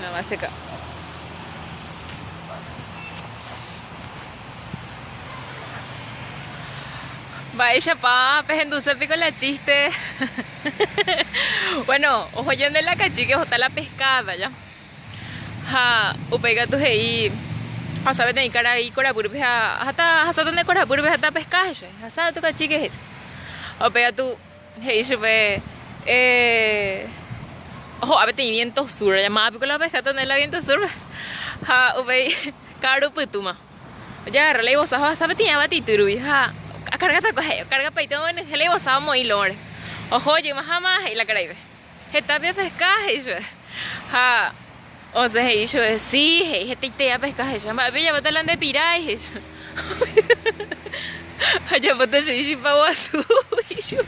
No, va a secar. Va ella pa, pejenduce pico la chiste. Bueno, ojo ya de la cachi que está la pescada ya. Ha, upega tu hei. Ha sabe tener cara ahí cora burbe hasta hasta donde cora burbe hasta pescar ya. Hasta tu cachi que es. Upega tu hei sube ojo, a ver, tiene viento sur, llamada pico la pesca, tener la viento sur. Ha, upei caro putuma. Ya agarra la vos a sabe tiene batituru, ha. Carga ta coge, carga paito bueno, se le vos a muy lore. Ojo, yo más jamás y la cara ibe. Está bien pescaje yo. Ha, o sea, yo sí, este te ya pescaje yo. Va bella botalan de pirai yo. Allá botas yo y pa guasu y yo.